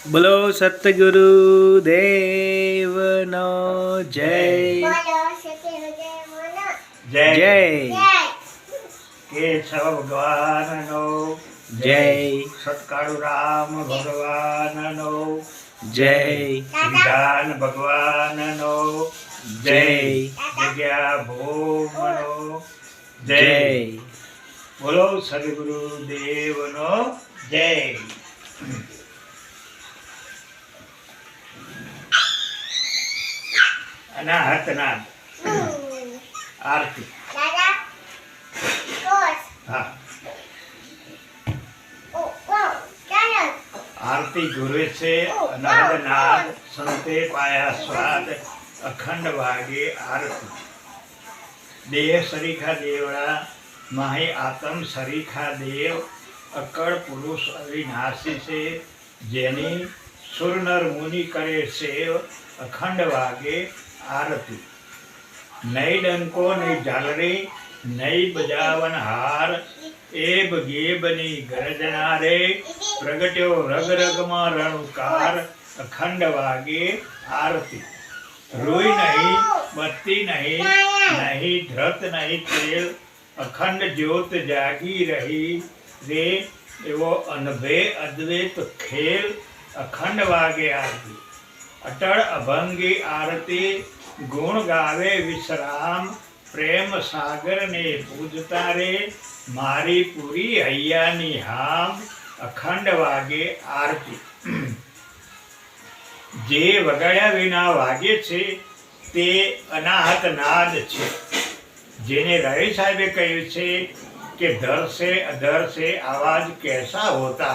બોલો સતગુરુ દેવનો જય જય જય કેશવ ભગવાનનો જય સત્કાળુ રામ ભગવાનનો જય વિધાન ભગવાનનો જય જગ્યા ભૂમનો જય જય બોલો સદગુરુ દેવનો જય અનાહતનાદ આરતી હા आरती गुरु से अनाद नाद संते पाया स्वाद अखंड भागे आरती देह सरीखा देवड़ा माही आत्म सरीखा देव अकड़ पुरुष अविनाशी से जेनी सुर नर मुनि करे सेव अखंड भागे आरती नई डंको नई झालरी नई बजावन हार एब गेबनी गरजना रे प्रगट्यो रग रग में रणुकार अखंड वागे आरती रोई नहीं बत्ती नहीं नहीं धृत नहीं तेल अखंड ज्योत जागी रही रे एवो अनभे अद्वैत खेल अखंड वागे आरती अटल अभंगी आरती गुण गावे विश्राम प्रेम सागर ने पूजता रे मारी पूरी हૈયાની હામ અખંડ વાગે આરતી જે વગાડ્યા વિના વાગે છે તે અનાહત નાદ છે જેને રવિ સાહેબે કહ્યું છે કે ધર से अधर से आवाज कैसा होता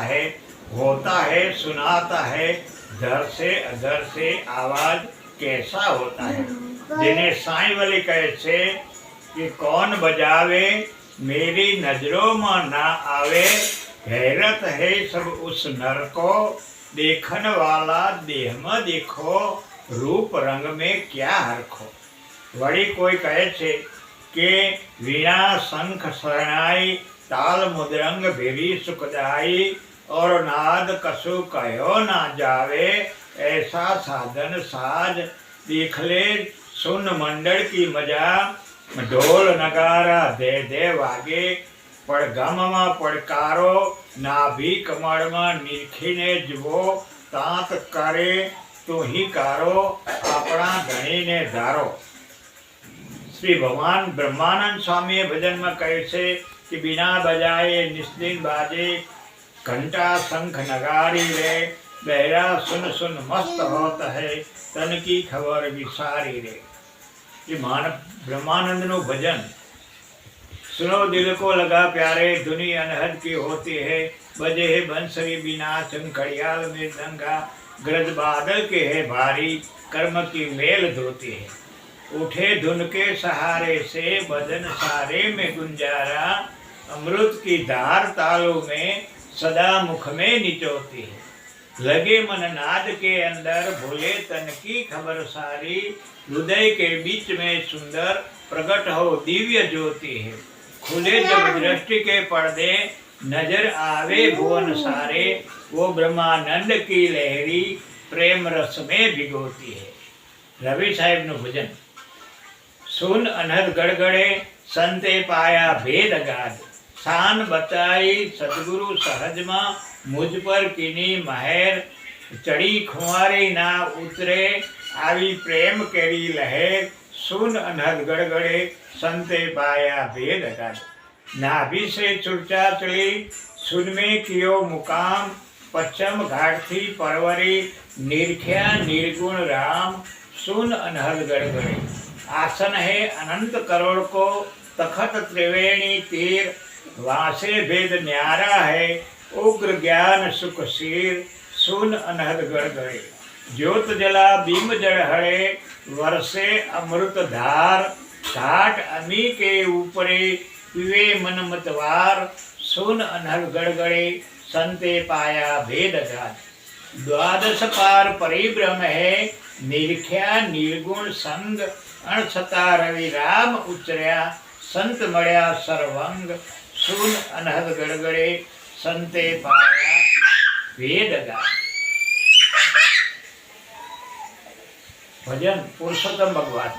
है सुनाता है धर से अधर से आवाज कैसा होता है જેને સાईं वाले કહે છે कि कौन बजावे मेरी नजरों में ना आवे हैरत है सब उस नर को देखन वाला देह में देखो रूप रंग में क्या हरखो वड़ी कोई कहे छे कि वीणा शंख शरणाई ताल मुदरंग भेरी सुखदाई और नाद कसु कहो ना जावे ऐसा साधन साज देख ले सुन मंडल की मजा ढोल नगारा दे दे वागे પડગામ માં પડકારો નાભી કમળમાં નીરખીને જુઓ તાંત કરે તો હી કારો આપણા ધણીને ધારો શ્રી ભગવાન બ્રહ્માનંદ સ્વામીએ ભજનમાં કહ્યું છે કે બિના બજાએ નિસ્દિન બાજે ઘંટા શંખ નગારી રે બહેરા સુન સુન મસ્ત હોત હૈ તન કી ખબર વિસારી રે ये मान ब्रह्मानंद नो भजन सुनो दिल को लगा प्यारे धुनी अनहद की होती है बजे है बंसरी बिना चंखड़ियाल में दंगा ग्रज बादल के है भारी कर्म की मेल धोती है उठे धुन के सहारे से बदन सारे में गुंजारा अमृत की धार तालों में सदा मुख में निचोती है लगे मन नाद के अंदर भूले तन की खबर सारी हृदय के बीच में सुंदर प्रकट हो दिव्य ज्योति है खुले जब दृष्टि के पर्दे नजर आवे भुवन सारे वो ब्रह्मानंद की लहरी प्रेम रस में भिगोती है रवि साहेब नु भजन सुन अनहद गड़गड़े संते पाया भेद गाद शान बताई सदगुरु सहज में मुझ पर किनी महर चढ़ी खुआरी ना उतरे आवी प्रेम केरी लहर सुन अनहद गड़गड़े संते पाया भेद गाद नाभि से चुरचा चली सुन में कियो मुकाम पश्चिम घाट थी परवरी निरख्या निर्गुण राम सुन अनहद गड़गड़े आसन है अनंत करोड़ को तखत त्रिवेणी तीर वासे भेद न्यारा है उग्र ज्ञान सुख शीर सुन अनहद गड़गड़े ज्योत जला बीम जड़ हड़े वर्षे अमृत धार घाट अमी के ऊपरे पिवे मन मतवार सुन अनहद गड़गड़े संते पाया भेद गाद द्वादश पार परिभ्रम है निरख्या निर्गुण संग अणछता रवि राम उचर्या संत मळ्या सर्वंग सुन अनहद गड़गड़े संते पाया भेद गाद ભજન પુરુષોત્તમ ભગવાન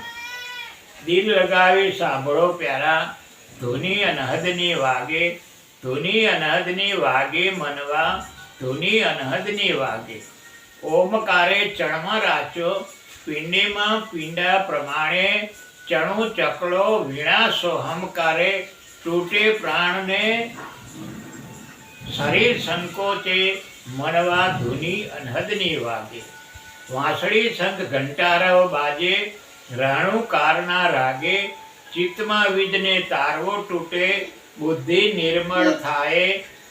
દિલ લગાવી સાંભળો પ્યારા ધૂની અનહદની વાગે ધૂની અનહદની વાગે મનવા ધૂની અનહદની વાગે ઓમકારે ચણમાં રાચો પિંડીમાં પિંડા પ્રમાણે ચણું ચકલો વીણા સોહમકારે તૂટે પ્રાણને શરીર સંકોચે મનવા ધૂની અનહદની વાગે વાંસળી સંગ ઘંટારવ બાજે રાણુકારના રાગે ચિત્તમાં વીજને તારવો તૂટે બુદ્ધિ નિર્મળ થાય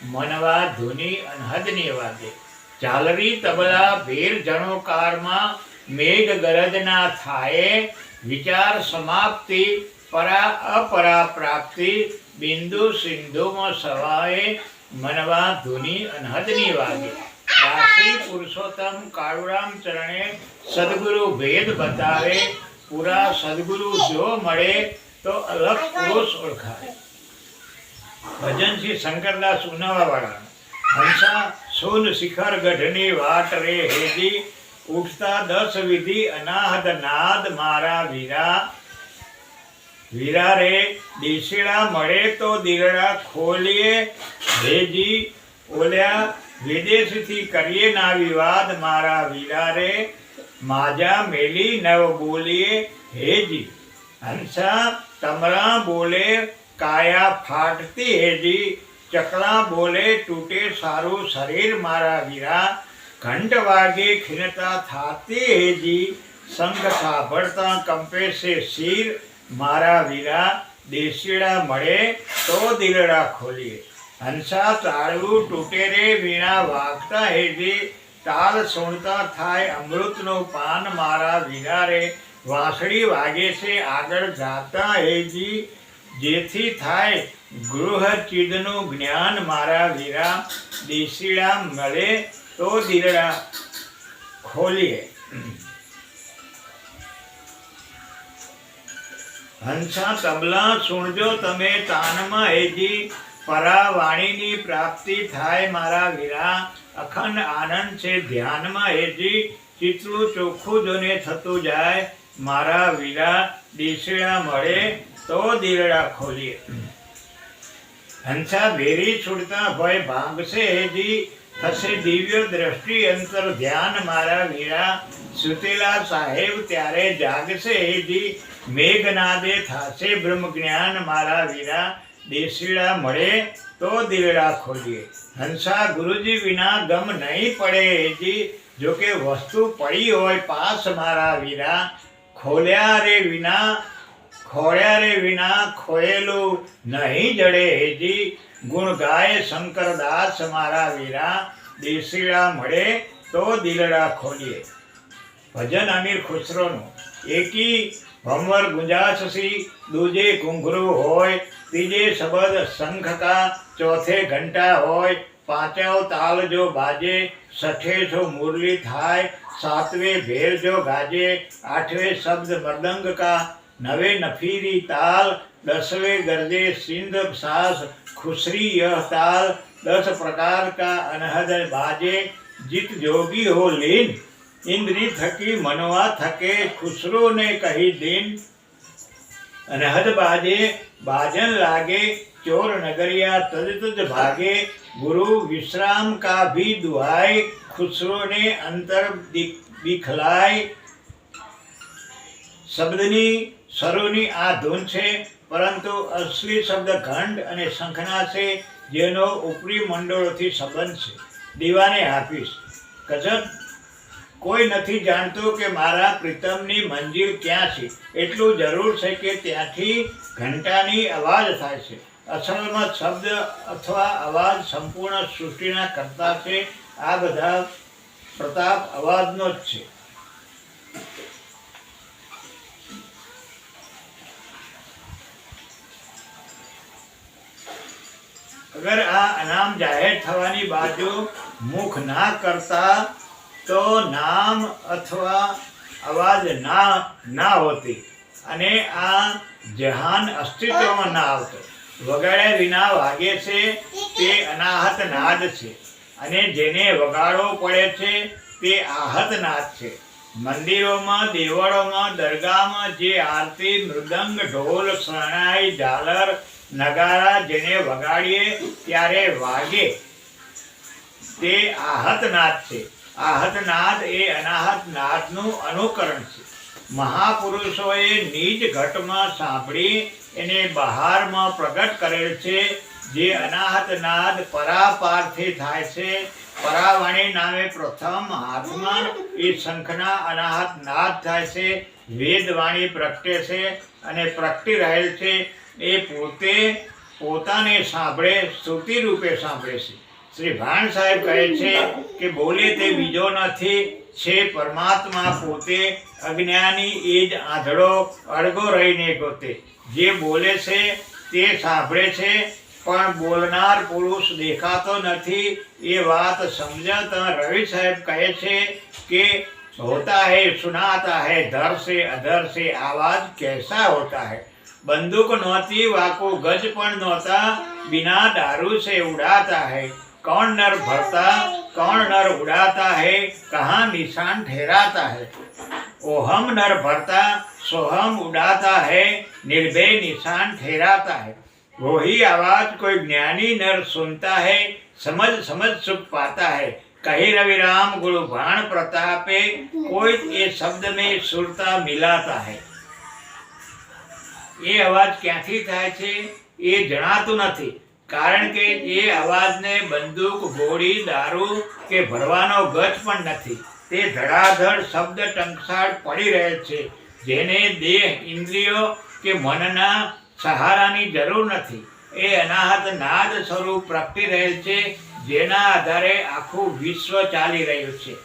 મનવા ધૂની અનહદની વાગે ઝાલરી તબલા ભેર જણોકારમાં મેઘ ગરજના થાય વિચાર સમાપ્તિ પરા અપરા પ્રાપ્તિ બિંદુ સિંધુમાં સવાએ મનવા ધૂની અનહદની વાગે દાસી પુરુષોત્તમ કાળુરામ ચરણે સદગુરુ ભેદ બતાવે પૂરા સદગુરુ જો મળે તો અલગ પુરુષ ઓળખાય ભજન શ્રી શંકરદાસ ઉનાવાવાળા હંસા સોન શિખર ગઢની વાટ રે હેજી ઉઠતા 10 વિધિ અનાહત નાદ મારા વીરા વીરા રે દેશીડા મળે તો દિલડા ખોલીએ હેજી ઓલ્યા વિદેશથી કરીએ ના વિવાદ મારા વીરા રે માજા મેલી નવ બોલીએ હેજી હંસા તમરા બોલે કાયા ફાટતી હેજી ચકલા બોલે તૂટે સારું શરીર મારા વીરા ઘંટ વાગે ખીનતા થાતી હેજી સંગ સાંભળતા કંપે છે શીર મારા વીરા દેશીડા મળે તો દિલડા ખોલીએ હંસા તાળવું તૂટે રે વીણા વાગતા હેજી તાલ સુણતા થાય અમૃતનું પાન મારા વીરા રે વાંસળી વાગે છે આગળ જાતા હેજી જેથી થાય ગૃહ ચિદનું જ્ઞાન મારા વીરા દેશીડા મળે તો દિલડા ખોલીએ હંસા તબલા સુણજો તમે તાનમાં હેજી પરા વાણીની પ્રાપ્તિ થાય મારા વીરા અખંડ આનંદ છે ધ્યાનમાં હેજી ચિત્રું ચોખ્ખું જોને થતું જાય મારા વીરા દેશીડા મળે તો દિલડા ખોલીએ હંસા ભેરી છૂટતા ભય ભાંગશે હેજી થશે દિવ્ય દ્રષ્ટિ અંતર ધ્યાન મારા વીરા સુતેલા સાહેબ ત્યારે જાગશે હેજી મેઘનાદે થાશે બ્રહ્મ જ્ઞાન મારા વીરા દેશીડા મળે તો દિલડા ખોલીએ હંસા ગુરુજી વિના ગમ નહીં પડે હેજી જોકે વસ્તુ પડી હોય પાસ મારા વીરા ખોલ્યા રે વિના ખોયેલું નહીં જડે હેજી ગુણ ગાય શંકરદાસ મારા વીરા દેશીડા મળે તો દિલડા ખોલીએ ભજન અમીર ખુસરોનું એકી ભમર ગુંજાશસી દૂજે ઘૂંઘરું હોય ત્રીજે શબદ શંખ કા ચોથે ઘંટા હોય પાંચવ તાલ જો બાજે છઠ્ઠે જો મુરલી થાય સાતવે ભેર જો ગાજે આઠવે શબ્દ મૃદંગ કા नवे नफीरी ताल 10वें गर्जे सिंध सास खुसरी यह ताल 10 प्रकार का अनहद बाजे जित जोगी हो लीन इंद्री थकी मनवा थके खुसरो ने कही दिन अनहद बाजे बाजन लागे चोर नगरिया तज तज भागे गुरु विश्राम का भी दुहाई खुसरो ने अंतर दिखलाई શબ્દની સરોની આ ધૂન છે પરંતુ અસલી શબ્દ ઘંટ અને શંખના છે જેનો ઉપરી મંડળોથી સંબંધ છે દીવાને હાફીઝ ગઝલ કોઈ નથી જાણતું કે મારા પ્રીતમની મંજિલ ક્યાં છે એટલું જરૂર છે કે ત્યાંથી ઘંટાની અવાજ થાય છે અસલમાં શબ્દ અથવા અવાજ સંપૂર્ણ સૃષ્ટિના કરતા છે આ બધા પ્રતાપ અવાજનો જ છે अगर आ अनाम जाहिर थवानी बाजू मुख ना करता तो नाम अथवा आवाज ना होती અને આ જહાન અસ્તિત્વમાં ના આવતો વગાડ્યા વિના વાગે છે તે અનાહત નાદ છે અને જેને વગાડવો પડે છે તે આહત નાદ છે મંદિરોમાં, દેવળોમાં, દરગાહમાં જે આરતી, મૃદંગ, ઢોલ, શરણાઈ, ઝાલર, નગારા જેને વગાડીએ ત્યારે વાગે તે આહત નાદ છે. આહત નાદ એ અનાહત નાદનું અનુકરણ છે. મહાપુરુષોએ નિજ ઘટમાં સાંભળી એને બહારમાં પ્રગટ કરેલ છે. જે અનાહત નાદ પરાપારથી થાય છે. પરાવાણી નામે પ્રથમ હાથમાં એ શંખના અનાહત નાદ થાય છે. વેદવાણી પ્રગટે છે અને પ્રગટી રહેલ છે. એ પોતે પોતાને સાંભળે, સ્તુતિ રૂપે સાંભળે છે. શ્રી ભાણ સાહેબ કહે છે કે બોલે તે બીજો નથી, છે પરમાત્મા પોતે. અજ્ઞાની એ જ આંધળો અળગો રહીને ગોતે. જે બોલે છે તે સાંભળે છે પણ બોલનાર પુરુષ દેખાતો નથી. એ વાત સમજાતા રવિ સાહેબ કહે છે કે હોતા હૈ સુનાતા હૈ, ધર સે અધર સે આવાજ कैसा होता है. બંદૂક નહોતી, વાકો ગજ પણ નહોતા, બિના દારૂ સે ઉડાતા હૈ. कौन नर भरता कौन नर उड़ाता है, कहाँ निशान ठहराता है. ओहम नर भरता सोहम उड़ाता है, निर्भय निशान ठहराता है. वही आवाज कोई ज्ञानी नर सुनता है, समझ समझ सुख पाता है. कही रवि राम गुरु भाण प्रतापे, कोई ये शब्द में सुरता मिलाता है. ये अवाज क्यांथी थाय छे એ જણાતું નથી. કારણ કે એ અવાજને બંદૂક, ગોળી, દારૂ કે ભરવાનો ગજ પણ નથી. તે ધડાધડ શબ્દ ટંકસાળ પડી રહે છે. જેને દેહ, ઇન્દ્રિયો કે મનના સહારાની જરૂર નથી. એ અનાહત નાદ સ્વરૂપ પ્રગટી રહેલ છે. જેના આધારે આખું વિશ્વ ચાલી રહ્યું છે.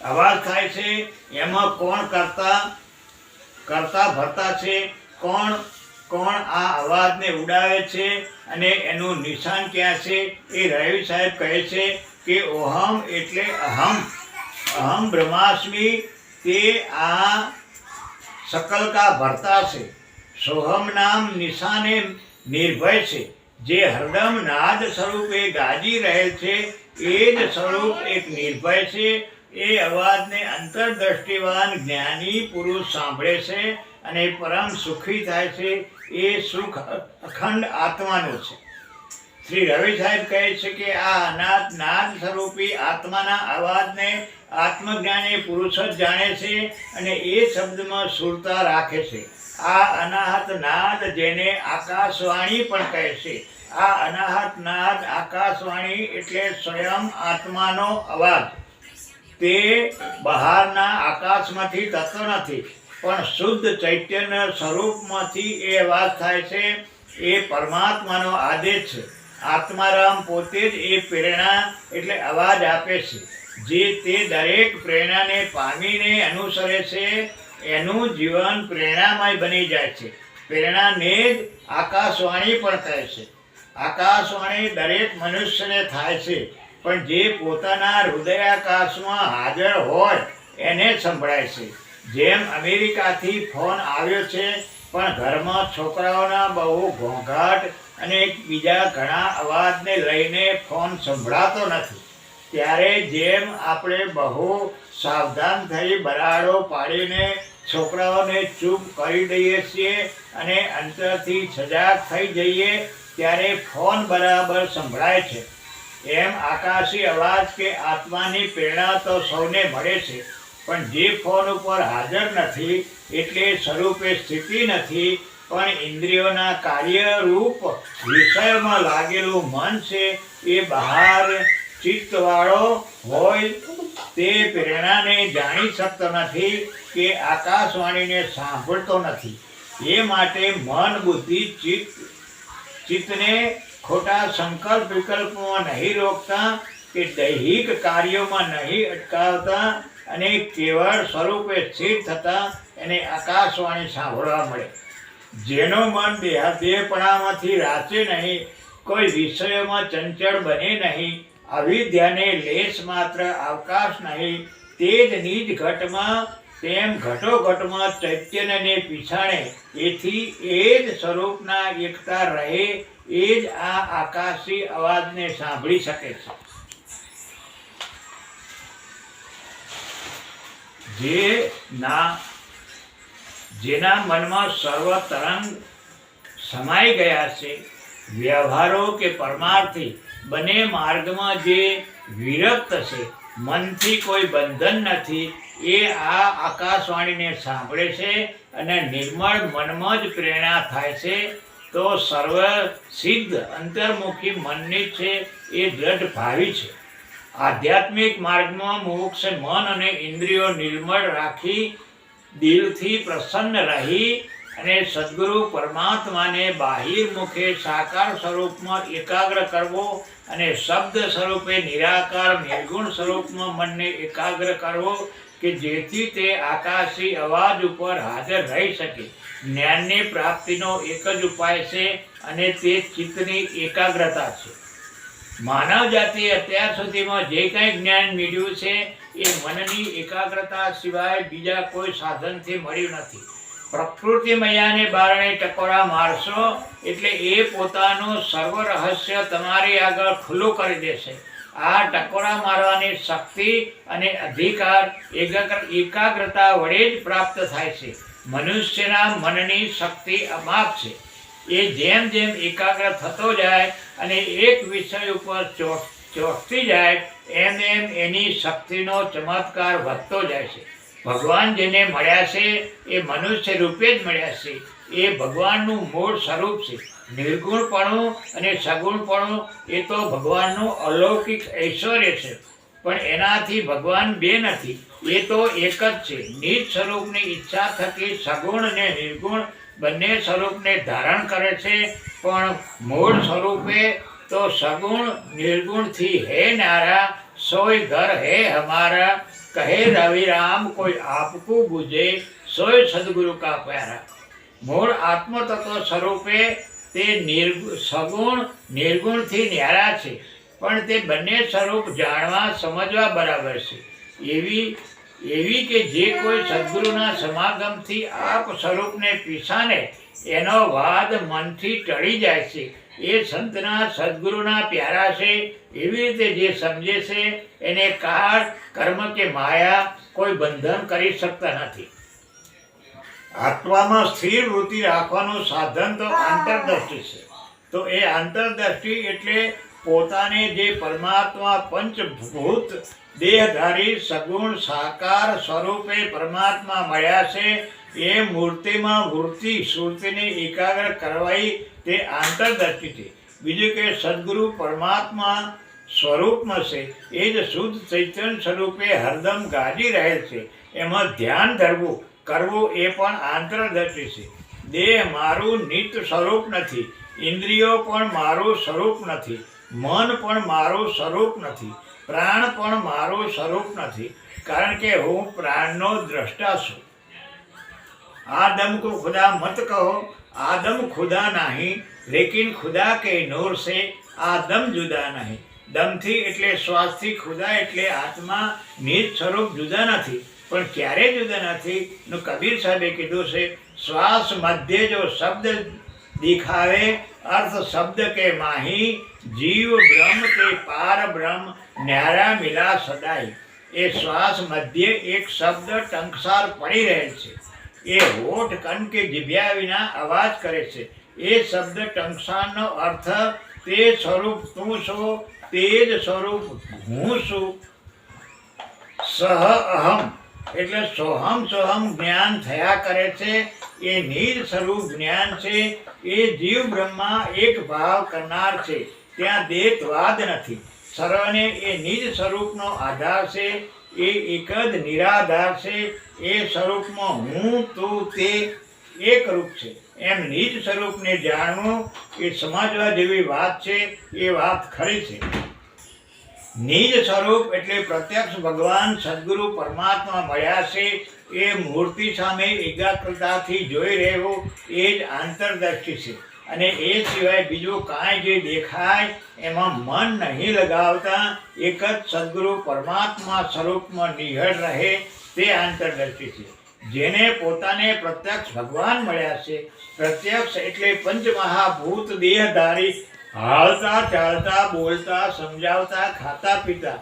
અવાજ થાય છે એમાં કોણ કરતા ભરતા છે, કોણ આ અવાજને ઉડાવે છે અને એનું નિશાન ક્યાં છે. એ રવિ સાહેબ કહે છે કે ઓહમ એટલે અહમ બ્રહ્માસ્મિ, તે આ सकल का भरता से सोहम नाम निशाने निर्भय से जे हरदम नाद स्वरूपे गाजी रहे छे ए ज स्वरूप एक निर्भय છે એ અવાજને અંતરદ્રષ્ટિવાન જ્ઞાની પુરુષ સાંભળે છે અને પરમ સુખી થાય છે. એ સુખ અખંડ આત્માનું છે. શ્રી રવિ સાહેબ કહે છે કે આ અનાદ નાદ સ્વરૂપી આત્માના અવાજને આત્મજ્ઞાની પુરુષ જ જાણે છે અને એ શબ્દમાં સુરતા રાખે છે. આ અનાહત નાદ જેને આકાશવાણી પણ કહે છે. આ અનાહત નાદ આકાશવાણી એટલે સ્વયં આત્માનો અવાજ. તે બહારના આકાશમાંથી થતો નથી પણ શુદ્ધ ચૈતન્ય સ્વરૂપમાંથી એ અવાજ થાય છે. એ પરમાત્માનો આદેશ છે. આત્મારામ પોતે જ એ પ્રેરણા એટલે અવાજ આપે છે. જે તે દરેક પ્રેરણાને પામીને અનુસરે છે એનું જીવન પ્રેરણામય બની જાય છે. પ્રેરણાને જ આકાશવાણી પણ કહે છે. આકાશવાણી દરેક મનુષ્યને થાય છે પણ જે પોતાના હૃદયાકાશમાં હાજર હોય એને સંભળાય છે. જેમ અમેરિકાથી ફોન આવ્યો છે પણ ઘરમાં છોકરાઓના બહુ ઘોંઘાટ અને બીજા ઘણા અવાજને લઈને ફોન સંભળાતો નથી. ત્યારે જેમ આપણે બહુ સાવધાન થઈ બરાડો પાડીને છોકરાઓને ચૂપ કરી દઈએ છીએ અને અંતરથી સજાગ થઈ જઈએ ત્યારે ફોન બરાબર સંભળાય છે. એમ આકાશી અવાજ કે આત્માની પ્રેરણા તો સૌને મળે છે પણ જે ફોન ઉપર હાજર નથી એટલે સ્વરૂપે સ્થિતિ નથી પણ ઇન્દ્રિયોના કાર્યરૂપ વિષયમાં લાગેલું મન છે એ બહાર ચિત્તવાળો હોય તે પ્રેરણાને જાણી શકતો નથી કે આકાશવાણીને સાંભળતો નથી. એ માટે મન બુદ્ધિ ચિત્તને ખોટા સંકલ્પ વિકલ્પમાં નહીં રોકતા કે દૈહિક કાર્યોમાં નહીં અટકાવતા અને કેવળ સ્વરૂપે સ્થિર થતા એને આકાશવાણી સાંભળવા મળે. જેનો મન દેહપણામાંથી રાચે નહીં, કોઈ વિષયોમાં ચંચળ બને નહીં, અવિદ્યાને લેશ માત્ર અવકાશ નહીં, તે જ નિજ ઘટમાં તેમ ઘટોઘટમાં ચૈતન્યને પીછાણે એથી એ જ સ્વરૂપના એકતા રહે એ જ આ આકાશી અવાજને સાંભળી શકે છે. જેના મનમાં સર્વ તરંગ સમાઈ ગયા છે, વ્યવહારો કે પરમાર્થી બંને માર્ગમાં જે વિરક્ત છે, મનથી કોઈ બંધન નથી, એ આ આકાશવાણીને સાંભળે છે અને નિર્મળ મનમાં જ પ્રેરણા થાય છે, તો સર્વ સિદ્ધ અંતર્મુખી મનની છે એ દ્રઢ ભાવી છે. આધ્યાત્મિક માર્ગમાં મોક્ષ મન અને ઇન્દ્રિયો નિર્મળ રાખી દિલથી પ્રસન્ન રહી અને સદગુરુ પરમાત્માને બાહિર મુખે સાકાર સ્વરૂપમાં એકાગ્ર કરવો અને શબ્દ સ્વરૂપે નિરાકાર નિર્ગુણ સ્વરૂપમાં મનને એકાગ્ર કરવો કે જેથી તે આકાશી અવાજ ઉપર હાજર રહી શકે. જ્ઞાનની પ્રાપ્તિનો એક જ ઉપાય છે અને તે ચિત્તની એકાગ્રતા છે. માનવ જાતિએ અત્યાર સુધીમાં જે કંઈ જ્ઞાન મેળવ્યું છે એ મનની એકાગ્રતા સિવાય બીજા કોઈ સાધનથી મળ્યું નથી. પ્રકૃતિ મૈયાને બારણે ટકોરા મારશો એટલે એ પોતાનું સર્વ રહસ્ય તમારી આગળ ખુલ્લું કરી દેશે. આ ટકોરા મારવાની શક્તિ અને અધિકાર એકાગ્રતા વડે જ પ્રાપ્ત થાય છે. મનુષ્યના મનની શક્તિ અમાપ છે. એ જેમ જેમ એકાગ્ર થતો જાય અને એક વિષય ઉપર ચોંટતી જાય એમ એમ એની શક્તિનો ચમત્કાર વધતો જાય છે. ભગવાન જેને મળ્યા છે એ મનુષ્ય રૂપે જ મળ્યા છે. એ ભગવાનનું મૂળ સ્વરૂપ છે. નિર્ગુણપણું અને સગુણપણું એ તો ભગવાનનું અલૌકિક ઐશ્વર્ય છે, પણ એનાથી ભગવાન બે નથી, એ તો એક જ છે. નિજ સ્વરૂપની ઈચ્છા થકી સગુણ અને નિર્ગુણ બંને સ્વરૂપને ધારણ કરે છે, પણ મૂળ સ્વરૂપે તો સગુણ નિર્ગુણથી હે નારા સોય ઘર હે હમારા, કહે રવિરામ કોઈ આપકું બુझे સોય સદગુરુ કા પ્યારા. મૂળ આત્મતત્વ સ્વરૂપે તે સગુણ નિર્ગુણથી ન્યારા છે, પણ તે બંને સ્વરૂપ જાણવા સમજવા બરાબર છે. એવી કે જે કોઈ સદગુરુના સમાગમથી આપ સ્વરૂપને પીસાને એનો વાદ મનથી ટળી જાય છે. એ સંતના સદગુરુના પ્યારા છે. એવી રીતે જે સમજે છે એને કાળ કર્મ કે માયા કોઈ બંધન કરી શકતા નથી. આત્મામાં સ્થિર વૃત્તિ રાખવાનું સાધન તો આંતરદ્રષ્ટિ છે. તો એ આંતરદ્રષ્ટિ એટલે પોતાને જે પરમાત્મા પંચભૂત દેહધારી સગુણ સાકાર સ્વરૂપે પરમાત્મા મળ્યા છે એ મૂર્તિમાં વૃત્તિ સુરતીને એકાગ્ર કરવાઈ તે આંતરદ્રષ્ટિ છે. બીજું કે સદગુરુ પરમાત્મા સ્વરૂપમાં છે એ જ શુદ્ધ ચૈતન્ય સ્વરૂપે હરદમ ગાજી રહેલ છે. એમાં ધ્યાન ધરવું કરવું એ પણ આંતરદ્રષ્ટિ છે. દેહ મારું નિત્ય સ્વરૂપ નથી, ઇન્દ્રિયો પણ મારું સ્વરૂપ નથી, મન પણ મારું સ્વરૂપ નથી, પ્રાણ પણ મારું સ્વરૂપ નથી, કારણ કે હું પ્રાણનો દ્રષ્ટા છું. आदम को खुदा मत कहो, आदम खुदा नहीं, लेकिन खुदा के नूर से आदम जुदा नहीं. દમથી એટલે શ્વાસથી, ખુદા એટલે આત્મા, નિજ સ્વરૂપ જુદા નથી. પણ ક્યારે જુદા નથી? નું કબીર સાહેબે કીધું છે, શ્વાસ મધ્ય જો શબ્દ દિખાવે, अर्थ शब्द के माही, जीव ब्रह्म के पार ब्रह्म न्यारा मिला सदाई. એ શ્વાસ મધ્ય એક શબ્દ ટંકસાર પડી રહેલ છે. એ હોઠ કન કે જીભ્યા વિના અવાજ કરે છે. એ શબ્દ ટંકસારનો અર્થ તે સ્વરૂપ તું છો, તે જ સ્વરૂપ હું છું. સહ અહમ એટલે સોહમ સોહમ જ્ઞાન થયા કરે છે. એ નિજ સ્વરૂપ જ્ઞાન છે. એ જીવ બ્રહ્મા એક ભાવ કરનાર છે. ત્યાં દ્વૈતવાદ નથી. સર્વને એ નિજ સ્વરૂપનો આધાર છે. એ એક જ નિરાધાર છે. એ સ્વરૂપમાં હું તું તે એક રૂપ છે. એમ નિજ સ્વરૂપને જાણવું એ સમજવા જેવી વાત છે. એ વાત ખરી છે. નિજ સ્વરૂપ એટલે પ્રત્યક્ષ ભગવાન સદગુરુ પરમાત્મા મળ્યા છે. એ મૂર્તિ સામે એકાગ્રતાથી જોઈ રહેવું એ જ આંતરદ્રષ્ટિ છે. અને એ સિવાય બીજું કાંઈ જે દેખાય એમાં મન નહીં લગાવતા એક જ સદગુરુ પરમાત્મા સ્વરૂપમાં નિહળ રહે તે આંતરદ્રષ્ટિ છે. જેને પોતાને પ્રત્યક્ષ ભગવાન મળ્યા છે. પ્રત્યક્ષ એટલે પંચમહાભૂત દેહધારી, હાલતા ચાલતા બોલતા સમજાવતા ખાતા પીતા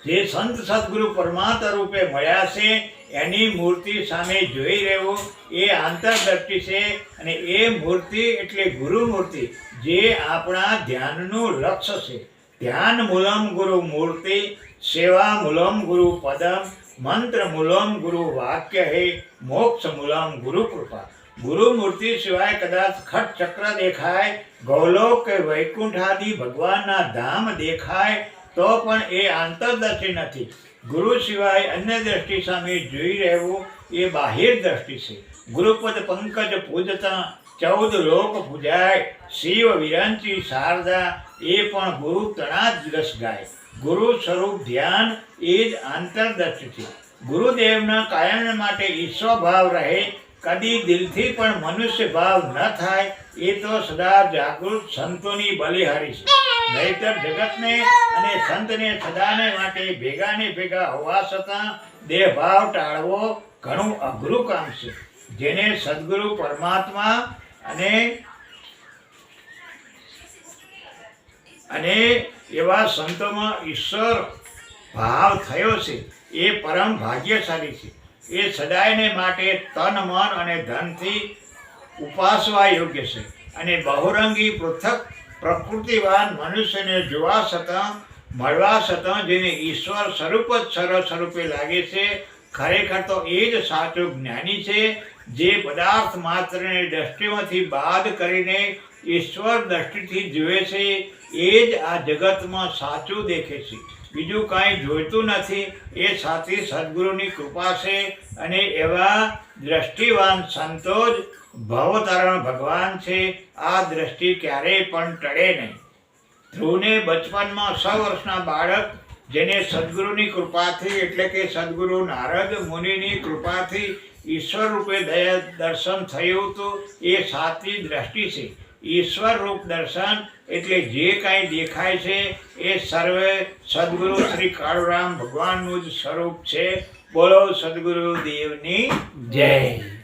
જે સંત સદગુરુ પરમાત્મા રૂપે મળ્યા છે એની મૂર્તિ સામે જોઈ રહેવું એ આંતરદ્રષ્ટિ છે. અને એ મૂર્તિ એટલે ગુરુ મૂર્તિ, જે આપણા ધ્યાનનું લક્ષ્ય છે. ધ્યાન મૂલમ ગુરુ મૂર્તિ, સેવા મૂલમ ગુરુ પદમ, મંત્ર મૂલમ ગુરુ વાક્ય હે, મોક્ષ મૂલમ ગુરુ કૃપા. ગુરુ મૂર્તિ સિવાય કદાચ ખટ ચક્ર દેખાય, ગૌલોક કે વૈકુંઠ આદિ ભગવાનના ધામ દેખાય તો પણ એ આંતરદ્રષ્ટિ નથી. ગુરુ સિવાય અન્ય દ્રષ્ટિ સામે જોઈ રહેવું એ બાહિર દ્રષ્ટિ છે. ગુરુપદ પંકજ પૂજતા 14 લોક પૂજાય, શિવ વિરંચી શારદા એ પણ ગુરુ તણા જ રસ ગાય. ગુરુ સ્વરૂપ ધ્યાન એ જ આંતરદ્રષ્ટિ છે. ગુરુદેવના કાયમ માટે ઈશ્વર ભાવ રહે, કદી દિલથી પણ મનુષ્ય ભાવ ન થાય એ તો સદા જાગૃત સંતોની બલિહારી છે. નહીતર જગતને અને સંતને સદાને માટે ભેગાને ભેગા હોવા છતાં દેહભાવ ટાળવો ઘણું અઘરું કામ છે. જેને સદગુરુ પરમાત્મા અને એવા સંતોમાં ઈશ્વર ભાવ થયો છે એ પરમ ભાગ્યશાળી છે. એ સદાયને માટે તન મન અને ધનથી ઉપાસવા યોગ્ય છે. અને બહુરંગી પૃથક પ્રકૃતિવાન મનુષ્યને જોવા છતાં મળવા છતાં જેને ઈશ્વર સ્વરૂપ જ સરળ સ્વરૂપે લાગે છે, ખરેખર તો એ જ સાચો જ્ઞાની છે, જે પદાર્થ માત્રને દ્રષ્ટિમાંથી બાદ કરીને ઈશ્વર દ્રષ્ટિથી જુએ છે. એ જ આ જગતમાં સાચું દેખે છે, બીજું કાંઈ જોઈતું નથી. એ સાચી સદગુરુની કૃપા છે. અને એવા દ્રષ્ટિવાન સંતો જ ભવતારણ ભગવાન છે. આ દ્રષ્ટિ ક્યારેય પણ ટળે નહીં. ધ્રુવને બચપનમાં 6 વર્ષના બાળક જેને સદગુરુની કૃપાથી એટલે કે સદગુરુ નારદ મુનિની કૃપાથી ઈશ્વર રૂપે દર્શન થયું હતું, એ સાચી દ્રષ્ટિ છે. ઈશ્વર રૂપ દર્શન એટલે જે કાંઈ દેખાય છે એ સર્વે સદગુરુ શ્રી કાળુરામ ભગવાનનું જ સ્વરૂપ છે. બોલો સદગુરુ દેવની જય.